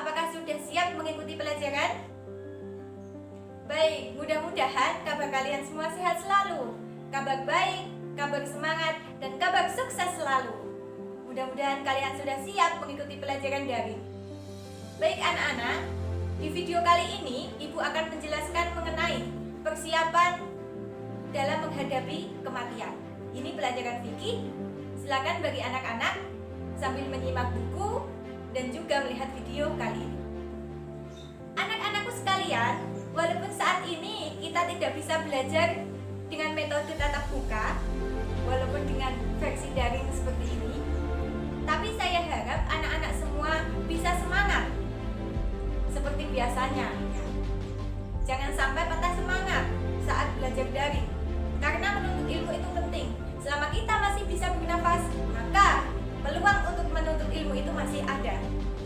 Apakah sudah siap mengikuti pelajaran? Baik, mudah-mudahan kabar kalian semua sehat selalu. Kabar baik, kabar semangat, dan kabar sukses selalu. Mudah-mudahan kalian sudah siap mengikuti pelajaran daring. Baik anak-anak, di video kali ini Ibu akan menjelaskan mengenai persiapan dalam menghadapi kematian. Ini pelajaran fikih. Silakan bagi anak-anak sambil menyimak buku dan juga melihat video kali ini. Anak-anakku sekalian, walaupun saat ini kita tidak bisa belajar dengan metode tatap muka, walaupun dengan versi daring seperti ini, tapi saya harap anak-anak semua bisa semangat seperti biasanya. Jangan sampai patah semangat saat belajar daring, karena menuntut ilmu itu penting. Selama kita masih bisa bernafas, maka peluang untuk menuntut ilmu itu masih ada.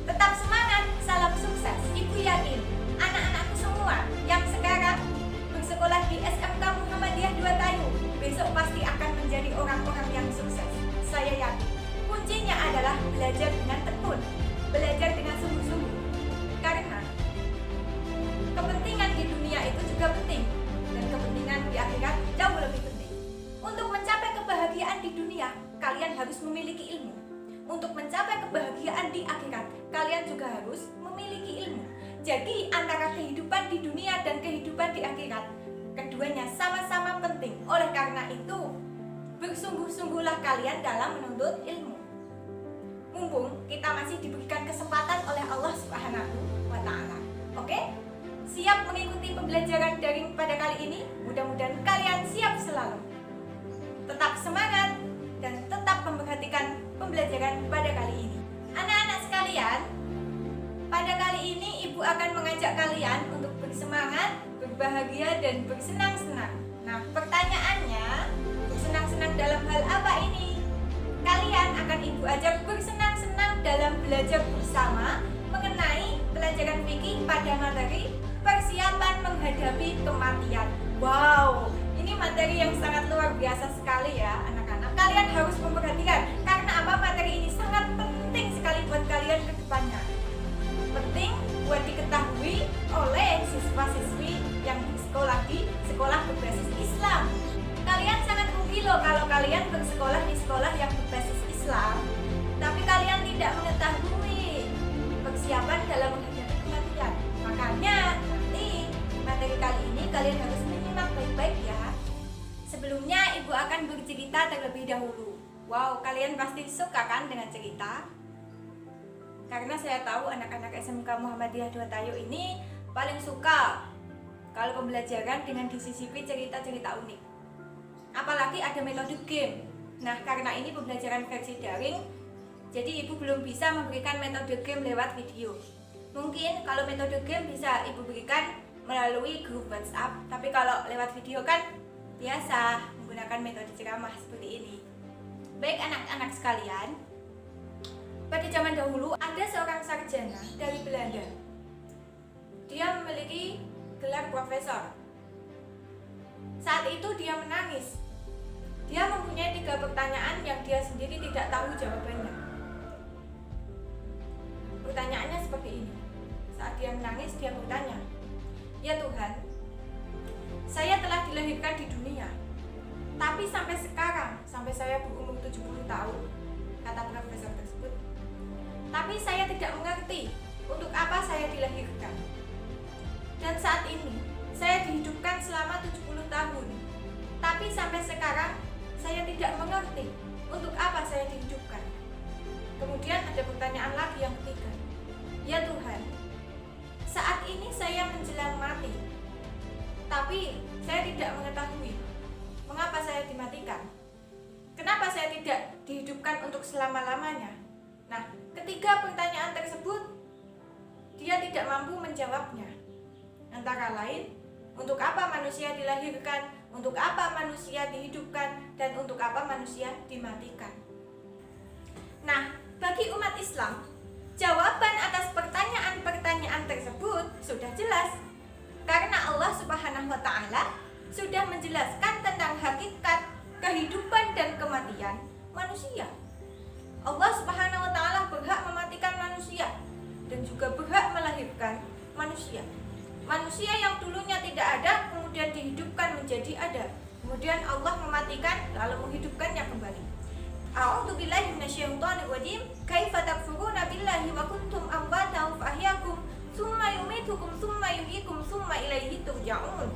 Tetap semangat, salam sukses. Ibu yakin anak-anakku semua yang sekarang bersekolah di SMK Muhammadiyah 2 Tayu besok pasti akan menjadi orang-orang yang sukses. Saya yakin kuncinya adalah belajar dengan tekun, belajar dengan sungguh-sungguh. Karena kepentingan di dunia itu juga penting, dan kepentingan di akhirat jauh lebih penting. Untuk mencapai kebahagiaan di dunia, kalian harus memiliki ilmu. Untuk mencapai kebahagiaan di akhirat, kalian juga harus memiliki ilmu. Jadi antara kehidupan di dunia dan kehidupan di akhirat, keduanya sama-sama penting. Oleh karena itu, bersungguh-sungguhlah kalian dalam menuntut ilmu. Mumpung kita masih diberikan kesempatan oleh Allah Subhanahu wa Ta'ala. Oke? Siap mengikuti pembelajaran daring pada kali ini? Mudah-mudahan kalian siap selalu. Tetap semangat dan tetap memperhatikan pembelajaran pada kali ini. Anak-anak sekalian, pada kali ini Ibu akan mengajak kalian untuk bersemangat, berbahagia, dan bersenang-senang. Nah, pertanyaannya, bersenang-senang dalam hal apa ini? Kalian akan Ibu ajak bersenang-senang dalam belajar bersama mengenai pelajaran fikih pada materi persiapan menghadapi kematian. Wow, ini materi yang sangat luar biasa sekali ya anak-anak. Kalian harus memperhatikan, karena apa? Materi ini sangat penting sekali buat kalian ke depannya. Penting buat diketahui oleh siswa-siswi yang bersekolah di sekolah berbasis Islam. Kalian sangat rugi loh kalau kalian bersekolah di sekolah yang berbasis Islam, tapi kalian tidak mengetahui persiapan dalam menghadapi kematian. Makanya nanti materi kali ini kalian harus menyimak baik-baik ya. Sebelumnya Ibu akan bercerita terlebih dahulu. Wow, kalian pasti suka kan dengan cerita? Karena saya tahu anak-anak SMK Muhammadiyah 2 Tayu ini paling suka kalau pembelajaran dengan disisipi cerita-cerita unik. Apalagi ada metode game. Nah, karena ini pembelajaran versi daring, jadi Ibu belum bisa memberikan metode game lewat video. Mungkin kalau metode game bisa Ibu berikan melalui grup WhatsApp, tapi kalau lewat video kan biasa menggunakan metode ceramah seperti ini. Baik anak-anak sekalian, pada zaman dahulu ada seorang sarjana dari Belanda. Dia memiliki gelar profesor. Saat itu dia menangis. Dia mempunyai 3 pertanyaan yang dia sendiri tidak tahu jawabannya. Pertanyaannya seperti ini. Saat dia menangis, dia bertanya, "Ya Tuhan, saya telah dilahirkan di dunia, tapi sampai sekarang, sampai saya berumur 70 tahun, kata profesor tersebut, tapi saya tidak mengerti untuk apa saya dilahirkan. Dan saat ini, saya dihidupkan selama 70 tahun, tapi sampai sekarang, saya tidak mengerti untuk apa saya dihidupkan." Kemudian ada pertanyaan lagi yang ketiga, "Ya Tuhan, saat ini saya menjelang mati, tapi saya tidak mengetahui mengapa saya dimatikan. Kenapa saya tidak dihidupkan untuk selama-lamanya?" Nah, ketiga pertanyaan tersebut dia tidak mampu menjawabnya. Antara lain, untuk apa manusia dilahirkan, untuk apa manusia dihidupkan, dan untuk apa manusia dimatikan. Nah, bagi umat Islam, jawaban atas pertanyaan-pertanyaan tersebut sudah jelas. Karena Allah Subhanahu wa Ta'ala sudah menjelaskan tentang hakikat kehidupan dan kematian manusia. Allah Subhanahu wa Ta'ala berhak mematikan manusia dan juga berhak Manusia yang dulunya tidak ada kemudian dihidupkan menjadi ada. Kemudian Allah mematikan lalu menghidupkannya kembali. A'udzubillahi minasyaitonir rajim. Kaifa takfuruna billahi wa kuntum amwatan fa ahyaakum tsumma yumitukum tsumma yuhyikum tsumma ilaihi turja'un.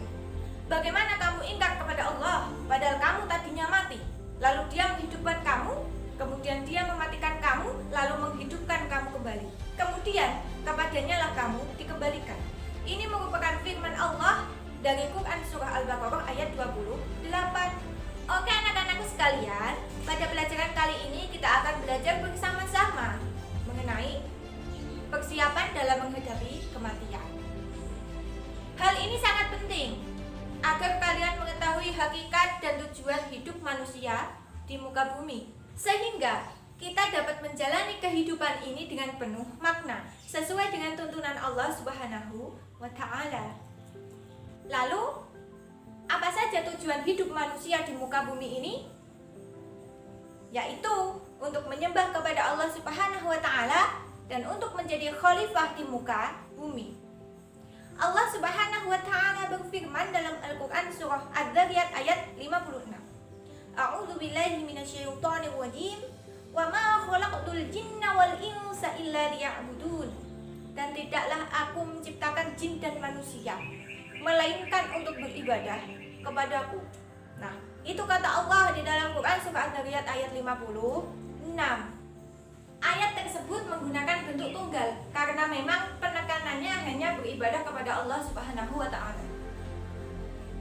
Bagaimana kamu ingkar kepada Allah padahal kamu tadinya mati, lalu Dia menghidupkan kamu, kemudian Dia mematikan kamu lalu menghidupkan kamu kembali. Kemudian kepadanya lah kamu dikembalikan. Ini merupakan firman Allah dari Quran Surah Al-Baqarah ayat 28. Oke anak-anakku sekalian, pada pelajaran kali ini kita akan belajar bersama-sama mengenai persiapan dalam menghadapi kematian. Hal ini sangat penting agar kalian mengetahui hakikat dan tujuan hidup manusia di muka bumi, sehingga kita dapat menjalani kehidupan ini dengan penuh makna sesuai dengan tuntunan Allah Subhanahu wa Ta'ala. Lalu, apa saja tujuan hidup manusia di muka bumi ini? Yaitu untuk menyembah kepada Allah Subhanahu wa Ta'ala dan untuk menjadi khalifah di muka bumi. Allah Subhanahu wa Ta'ala berfirman dalam Al-Quran surah Az-Zariyat ayat 56. A'udzubillahi minasyaitonir rajim. Wa ma khalaqtul jinna wal insa illa liya'budun. Dan tidaklah aku menciptakan jin dan manusia melainkan untuk beribadah kepadaku. Nah, itu kata Allah di dalam Quran surah Az-Zariyat ayat 56. Ayat tersebut menggunakan bentuk tunggal karena memang penekanannya hanya beribadah kepada Allah Subhanahu wa Ta'ala.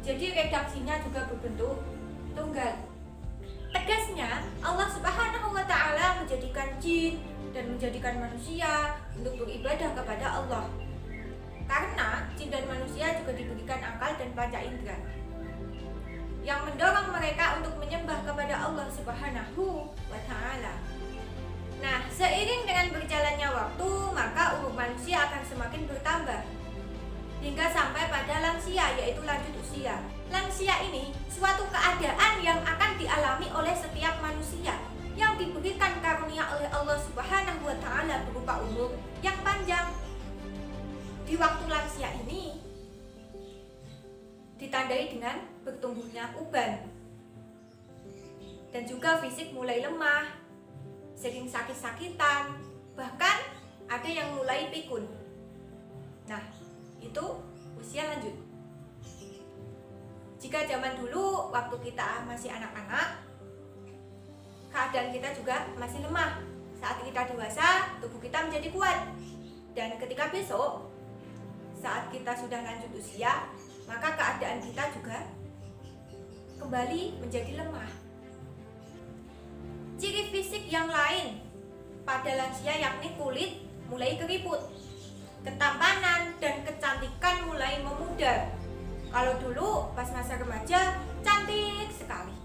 Jadi redaksinya juga berbentuk tunggal. Tegasnya, Allah Subhanahu wa Ta'ala menjadikan jin dan menjadikan manusia untuk beribadah kepada Allah. Karena jin dan manusia juga diberikan akal dan panca indera yang mendorong mereka untuk menyembah kepada Allah Subhanahu wa Ta'ala. Nah, seiring dengan berjalannya waktu, maka umur manusia akan semakin bertambah hingga sampai pada lansia, yaitu lanjut usia. Lansia ini suatu keadaan yang akan dialami oleh setiap manusia yang diberikan karunia oleh Allah Subhanahu wa Ta'ala berupa umur yang panjang. Di waktu lansia ini ditandai dengan bertumbuhnya uban dan juga fisik mulai lemah, sering sakit-sakitan, bahkan ada yang mulai pikun. Nah, itu usia lanjut. Jika zaman dulu waktu kita masih anak-anak, keadaan kita juga masih lemah. Saat kita dewasa, tubuh kita menjadi kuat. Dan ketika besok, saat kita sudah lanjut usia, maka keadaan kita juga kembali menjadi lemah. Ciri fisik yang lain pada lansia yakni kulit mulai keriput, ketampanan dan kecantikan mulai memudar. Kalau dulu pas masa remaja cantik sekali,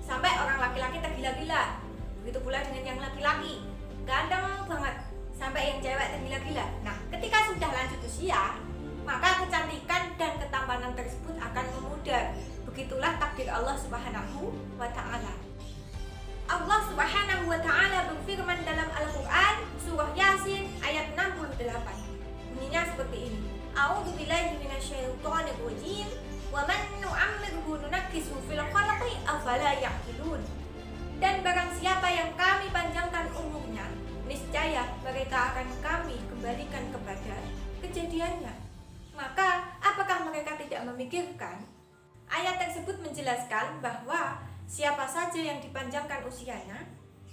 sampai orang laki-laki tergila-gila. Begitu pula dengan yang laki-laki, ganteng banget, sampai yang cewek tergila-gila. Nah, ketika sudah lanjut usia, maka kecantikan dan ketampanan tersebut akan memudar. Begitulah takdir Allah Subhanahu wa Ta'ala. Allah Subhanahu wa Ta'ala berfirman dalam Al-Quran surah Yasin ayat 68. Bunyinya seperti ini. A'udzubillahi minasyaitonir rajim. Wa man nu'ammirhu nunakkishu fil khalqi afala ya'qilun. Dan barang siapa yang kami panjangkan umurnya, niscaya mereka akan kami kembalikan kepada kejadiannya. Maka apakah mereka tidak memikirkan? Ayat tersebut menjelaskan bahwa siapa saja yang dipanjangkan usianya,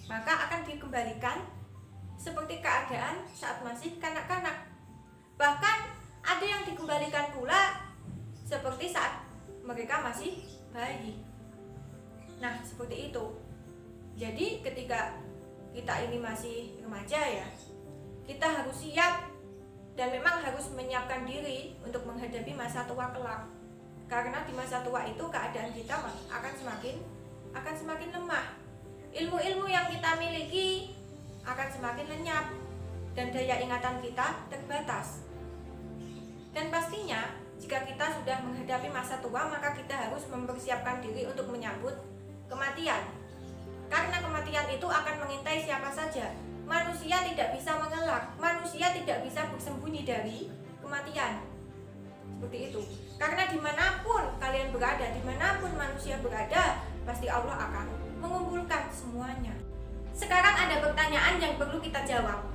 maka akan dikembalikan seperti keadaan saat masih kanak-kanak. Bahkan ada yang dikembalikan pula seperti saat mereka masih bayi. Nah, seperti itu. Jadi ketika kita ini masih remaja ya, kita harus siap dan memang harus menyiapkan diri untuk menghadapi masa tua kelak. Karena di masa tua itu keadaan kita akan semakin lemah. Ilmu-ilmu yang kita miliki akan semakin lenyap dan daya ingatan kita terbatas. Dan pastinya jika kita sudah menghadapi masa tua, maka kita harus mempersiapkan diri untuk menyambut kematian. Karena kematian itu akan mengintai siapa saja. Manusia tidak bisa mengelak, manusia tidak bisa bersembunyi dari kematian. Seperti itu. Karena dimanapun kalian berada, dimanapun manusia berada, pasti Allah akan mengumpulkan semuanya. Sekarang ada pertanyaan yang perlu kita jawab.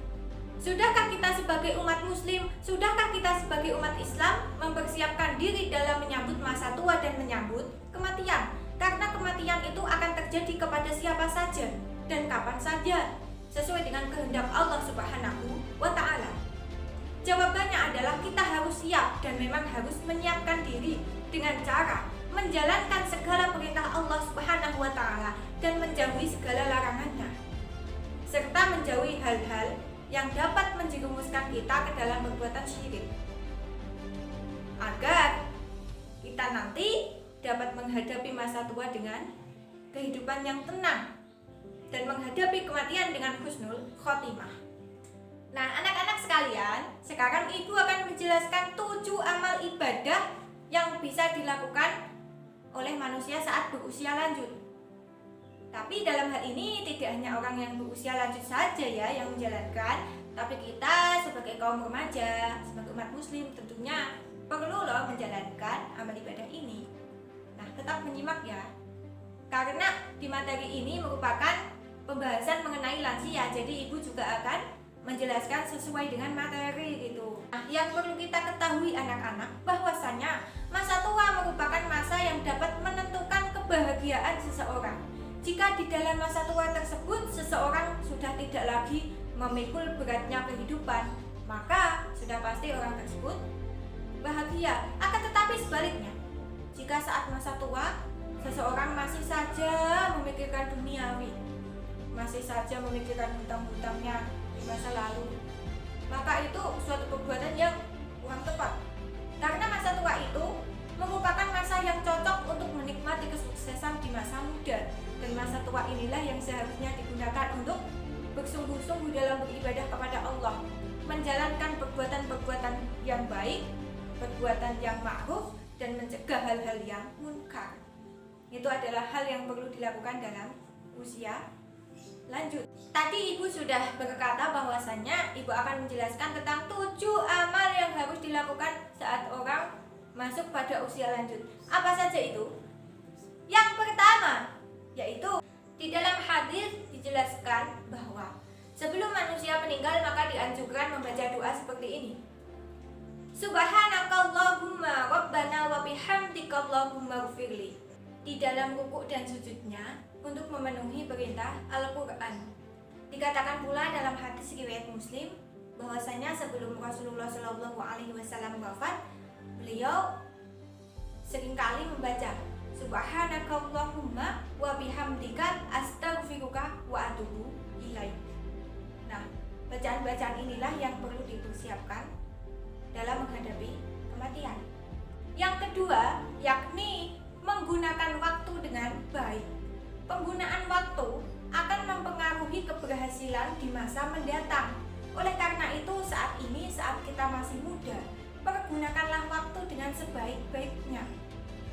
Sudahkah kita sebagai umat muslim, sudahkah kita sebagai umat Islam mempersiapkan diri dalam menyambut masa tua dan menyambut kematian? Karena kematian itu akan terjadi kepada siapa saja dan kapan saja, sesuai dengan kehendak Allah Subhanahu wa Ta'ala. Jawabannya adalah kita harus siap dan memang harus menyiapkan diri dengan cara menjalankan segala perintah Allah Subhanahu wa Ta'ala dan menjauhi segala larangannya, serta menjauhi hal-hal yang dapat menjerumuskan kita ke dalam perbuatan syirik, agar kita nanti dapat menghadapi masa tua dengan kehidupan yang tenang dan menghadapi kematian dengan husnul khotimah. Nah, anak-anak sekalian, sekarang ibu akan menjelaskan 7 amal ibadah yang bisa dilakukan oleh manusia saat berusia lanjut. Tapi dalam hal ini tidak hanya orang yang berusia lanjut saja ya yang menjalankan, tapi kita sebagai kaum remaja, sebagai umat muslim tentunya perlu loh menjalankan amal ibadah ini. Nah, tetap menyimak ya, karena di materi ini merupakan pembahasan mengenai lansia, jadi ibu juga akan menjelaskan sesuai dengan materi gitu. Nah, yang perlu kita ketahui anak-anak, bahwasanya masa tua merupakan masa yang dapat menentukan kebahagiaan seseorang. Jika di dalam masa tua tersebut seseorang sudah tidak lagi memikul beratnya kehidupan, maka sudah pasti orang tersebut bahagia. Akan tetapi sebaliknya, jika saat masa tua seseorang masih saja memikirkan duniawi, masih saja memikirkan hutang-hutangnya di masa lalu, maka itu suatu perbuatan yang kurang tepat. Karena masa tua itu merupakan masa yang cocok untuk menikmati kesuksesan di masa muda, dan masa tua inilah yang seharusnya digunakan untuk bersungguh-sungguh dalam beribadah kepada Allah, menjalankan perbuatan-perbuatan yang baik, perbuatan yang ma'ruf, dan mencegah hal-hal yang munkar. Itu adalah hal yang perlu dilakukan dalam usia lanjut. Tadi ibu sudah berkata bahwasannya ibu akan menjelaskan tentang 7 amal yang harus dilakukan saat orang masuk pada usia lanjut. Apa saja itu? Yang pertama, yaitu di dalam hadis dijelaskan bahwa sebelum manusia meninggal maka dianjurkan membaca doa seperti ini. Subhanakallahumma rabbana wa bihamdika Allahumma ghfirli. Di dalam rukuk dan sujudnya untuk memenuhi perintah Al-Quran. Dikatakan pula dalam hadis riwayat Muslim bahwasanya sebelum Rasulullah SAW wafat, beliau seringkali membaca Subhanakallahumma wa bihamdika astaghfiruka wa atubu ilaik. Nah, bacaan-bacaan inilah yang perlu dipersiapkan dalam menghadapi kematian. Yang kedua, yakni menggunakan waktu dengan baik. Penggunaan waktu akan mempengaruhi keberhasilan di masa mendatang. Oleh karena itu, saat ini, saat kita masih muda, pergunakanlah waktu dengan sebaik-baiknya.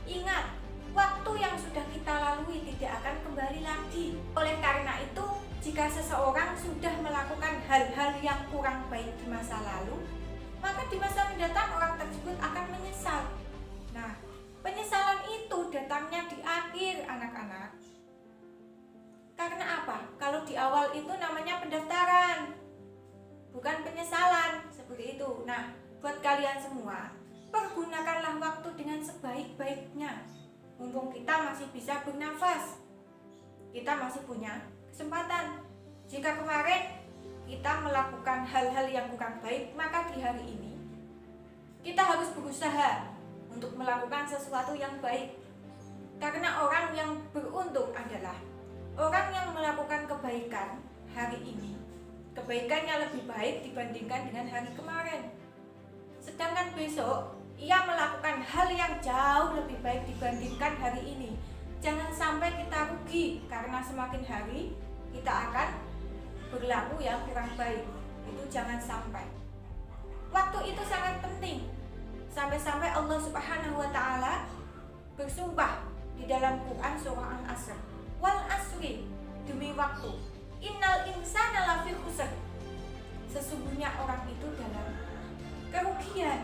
Ingat, waktu yang sudah kita lalui tidak akan kembali lagi. Oleh karena itu, jika seseorang sudah melakukan hal-hal yang kurang baik di masa lalu, maka di masa mendatang orang tersebut akan menyesal. Nah, penyesalan itu datangnya di akhir anak-anak. Karena apa? Kalau di awal itu namanya pendaftaran, bukan penyesalan, seperti itu. Nah, buat kalian semua, pergunakanlah waktu dengan sebaik-baiknya. Mumpung kita masih bisa bernafas, kita masih punya kesempatan. Jika kemarin kita melakukan hal-hal yang kurang baik, maka di hari ini kita harus berusaha untuk melakukan sesuatu yang baik. Karena orang yang beruntung adalah orang yang melakukan kebaikan hari ini, kebaikannya lebih baik dibandingkan dengan hari kemarin. Sedangkan besok ia melakukan hal yang jauh lebih baik dibandingkan hari ini. Jangan sampai kita rugi karena semakin hari kita akan berlaku yang kurang baik. Itu jangan sampai. Waktu itu sangat penting. Sampai-sampai Allah Subhanahu wa Ta'ala bersumpah di dalam Quran surah Al-Asr, wal asri, demi waktu, innal insana lafi khusr, sesungguhnya orang itu dalam kerugian.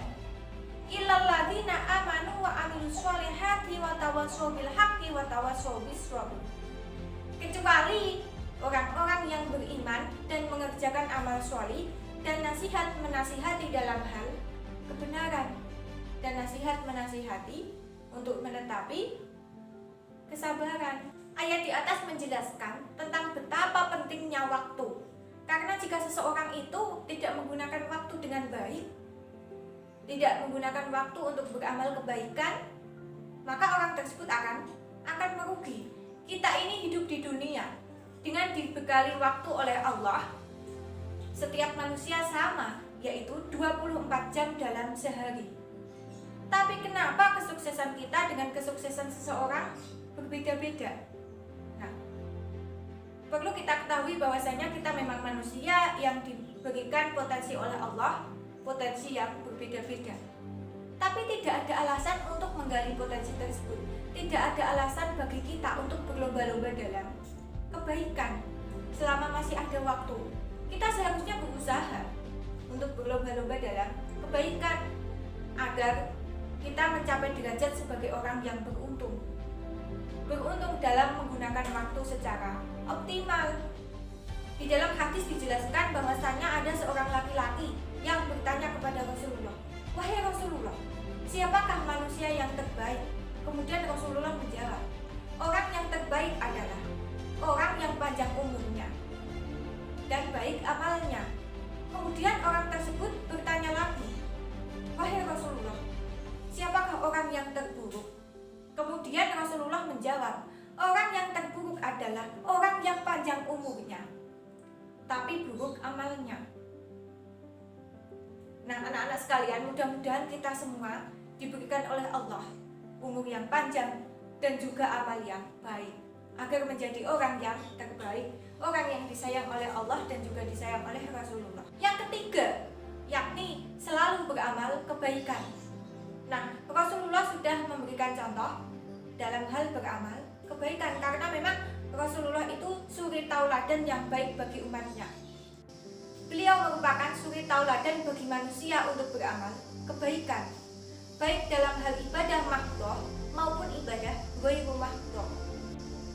illal ladzina amanu wa amilus sholihati wa tawassaw bil haqqi wa tawassaw bis sabr. Kecuali orang-orang yang beriman dan mengerjakan amal sholih dan nasihat menasihati dalam hal kebenaran dan nasihat menasihati untuk menetapi kesabaran. Ayat di atas menjelaskan tentang betapa pentingnya waktu. Karena jika seseorang itu tidak menggunakan waktu dengan baik, tidak menggunakan waktu untuk beramal kebaikan, maka orang tersebut akan merugi. Kita ini hidup di dunia dengan dibekali waktu oleh Allah. Setiap manusia sama, yaitu 24 jam dalam sehari. Tapi kenapa kesuksesan kita dengan kesuksesan seseorang berbeda-beda? Nah, perlu kita ketahui bahwasanya kita memang manusia yang diberikan potensi oleh Allah, potensi yang berbeda-beda. Tapi tidak ada alasan untuk menggali potensi tersebut. Tidak ada alasan bagi kita untuk berlomba-lomba dalam kebaikan. Selama masih ada waktu, kita seharusnya berusaha untuk berlomba-lomba dalam kebaikan agar kita mencapai derajat sebagai orang yang beruntung. Beruntung dalam menggunakan waktu secara optimal. Di dalam hadis dijelaskan bahwasanya ada seorang laki-laki yang bertanya kepada Rasulullah, "Wahai Rasulullah, siapakah manusia yang terbaik?" Kemudian Rasulullah menjawab, "Orang yang terbaik adalah orang yang panjang umurnya dan baik amalnya." Kemudian orang tersebut bertanya lagi, "Wahai Rasulullah, siapakah orang yang terburuk?" Kemudian Rasulullah menjawab, "Orang yang terburuk adalah orang yang panjang umurnya, tapi buruk amalnya." Nah, anak-anak sekalian, mudah-mudahan kita semua diberikan oleh Allah umur yang panjang dan juga amal yang baik, agar menjadi orang yang terbaik, orang yang disayang oleh Allah dan juga disayang oleh Rasulullah. Yang ketiga, yakni selalu beramal kebaikan. Nah, Rasulullah sudah memberikan contoh dalam hal beramal kebaikan, karena memang Rasulullah itu suri tauladan yang baik bagi umatnya. Beliau merupakan suri tauladan bagi manusia untuk beramal kebaikan, baik dalam hal ibadah mahdhah maupun ibadah ghairu mahdhah.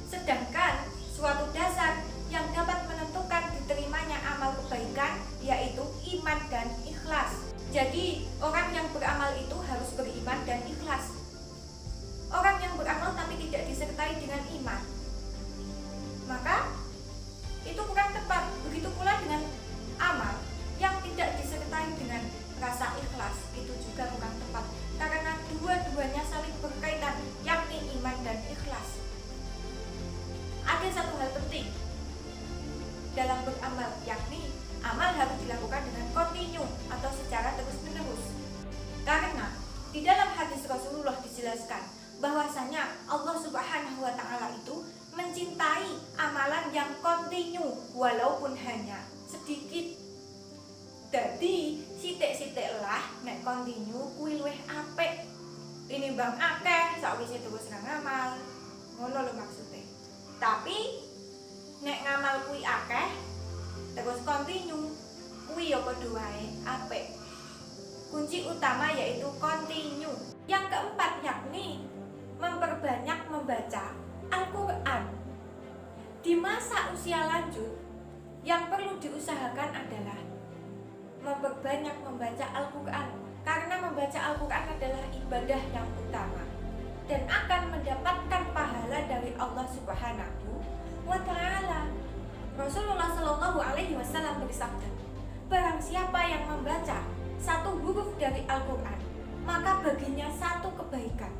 Sedangkan suatu dasar yang dapat menentukan diterimanya amal kebaikan yaitu iman dan ikhlas. Jadi orang yang beramal itu harus beriman dan ikhlas. Orang yang beramal tapi tidak disertai dengan iman, maka itu kurang tepat. Begitu pula dengan amal yang tidak disertai dengan rasa ikhlas, itu juga kurang tepat. Karena dua-duanya saling berkaitan, yakni iman dan ikhlas. Ada satu hal penting dalam beramal, yakni amal harus dilakukan dengan kontinu atau secara terus-menerus. Karena di dalam hadis Rasulullah dijelaskan bahwasanya Allah Subhanahu wa Ta'ala itu mencintai amalan yang kontinu walaupun hanya sedikit. Jadi sithik-sithik lah nek kontinu kuwi luwih apik tinimbang akeh sakwise terus ngamal. Ngono lho maksudnya. Tapi nek ngamal kuwi akeh terus kontinu kuwi ya padha wae apik. Kunci utama yaitu kontinu. Yang keempat yakni memperbanyak membaca Al-Quran. Di masa usia lanjut, yang perlu diusahakan adalah memperbanyak membaca Al-Quran, karena membaca Al-Quran adalah ibadah yang utama dan akan mendapatkan pahala dari Allah Subhanahu wa Ta'ala. Rasulullah Shallallahu Alaihi Wasallam bersabda, "Barang siapa yang membaca satu huruf dari Al-Quran, maka baginya satu kebaikan.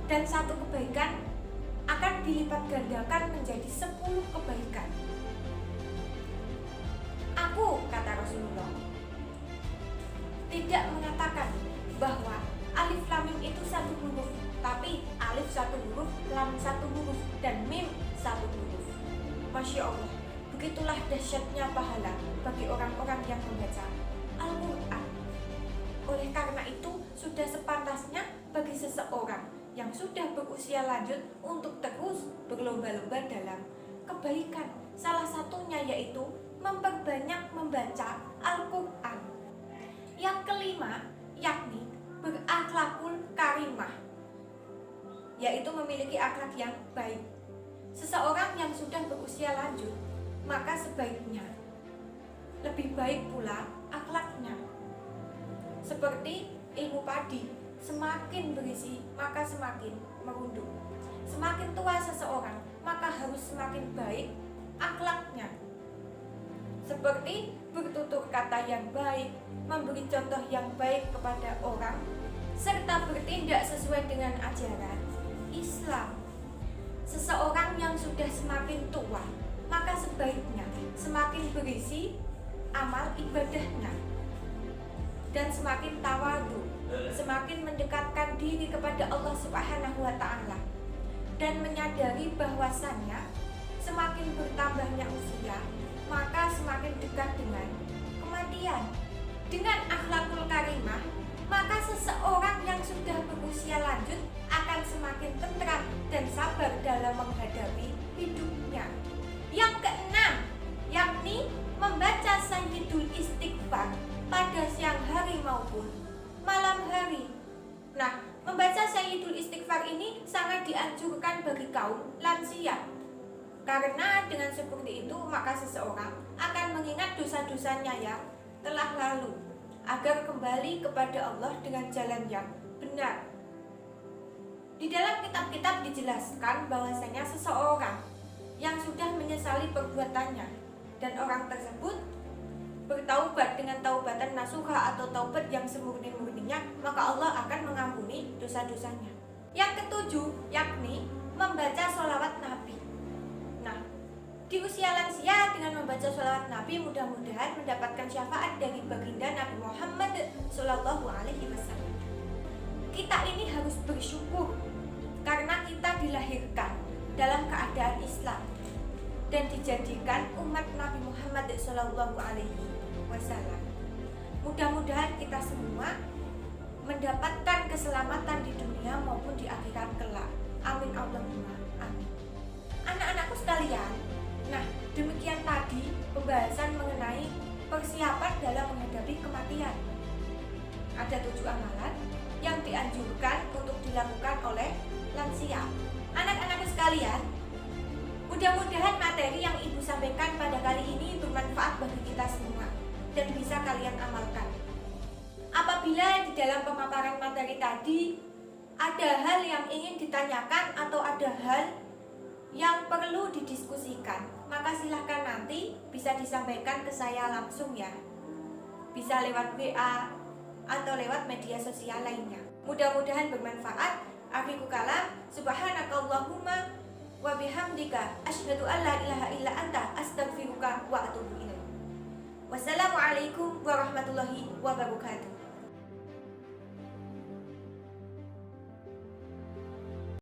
Dan satu kebaikan akan dilipat gandakan menjadi 10 kebaikan." Aku, kata Rasulullah, tidak mengatakan bahwa alif lam mim itu satu huruf, tapi alif satu huruf, lam satu huruf, dan mim satu huruf. Masya Allah, begitulah dahsyatnya pahala bagi orang-orang yang membaca Al-Quran. Oleh karena itu, sudah sepantasnya bagi seseorang yang sudah berusia lanjut untuk terus berlomba-lomba dalam kebaikan. Salah satunya yaitu memperbanyak membaca Al-Quran. Yang kelima, yakni akhlakul karimah, yaitu memiliki akhlak yang baik. Seseorang yang sudah berusia lanjut, maka sebaiknya lebih baik pula akhlaknya. Seperti ilmu padi, semakin berisi maka semakin merunduk. Semakin tua seseorang, maka harus semakin baik akhlaknya. Seperti bertutur kata yang baik, memberi contoh yang baik kepada orang, serta bertindak sesuai dengan ajaran Islam. Seseorang yang sudah semakin tua, maka sebaiknya semakin berisi amal ibadahnya dan semakin tawadu, semakin mendekatkan diri kepada Allah Subhanahu wa Ta'ala, dan menyadari bahwasannya semakin bertambahnya usia, maka semakin dekat dengan kematian. Dengan akhlakul karimah, maka seseorang yang sudah berusia lanjut akan semakin tentram dan sabar dalam menghadapi hidupnya. Yang keenam, yakni membaca Sayyidul Istighfar pada siang hari maupun malam hari. Nah, membaca Sayyidul Istighfar ini sangat dianjurkan bagi kaum lansia, karena dengan seperti itu maka seseorang akan mengingat dosa-dosanya yang telah lalu, agar kembali kepada Allah dengan jalan yang benar. Di dalam kitab-kitab dijelaskan bahwasanya seseorang yang sudah menyesali perbuatannya dan orang tersebut bertaubat dengan taubatan nasuha atau taubat yang semurni-murninya, maka Allah akan mengampuni dosa-dosanya. Yang ketujuh, yakni membaca sholawat Nabi. Nah, di usia lansia dengan membaca sholawat Nabi, mudah-mudahan mendapatkan syafaat dari baginda Nabi Muhammad SAW. Kita ini harus bersyukur karena kita dilahirkan dalam keadaan Islam dan dijadikan umat Nabi Muhammad SAW. Mudah-mudahan kita semua mendapatkan keselamatan di dunia maupun di akhirat kelak. Amin Allahumma amin. Anak-anakku sekalian, nah demikian tadi pembahasan mengenai persiapan dalam menghadapi kematian. Ada 7 amalan yang dianjurkan untuk dilakukan oleh lansia. Anak-anakku sekalian, mudah-mudahan materi yang Ibu sampaikan pada kali ini bermanfaat bagi kita semua dan bisa kalian amalkan. Apabila di dalam pemaparan materi tadi ada hal yang ingin ditanyakan atau ada hal yang perlu didiskusikan, maka silahkan nanti bisa disampaikan ke saya langsung ya. Bisa lewat WA atau lewat media sosial lainnya. Mudah-mudahan bermanfaat. Akhirul kalam, subhanakallahumma wa bihamdika asyhadu an la ilaha illa anta astaghfiruka wa atubu ilaik. Wassalamualaikum warahmatullahi wabarakatuh.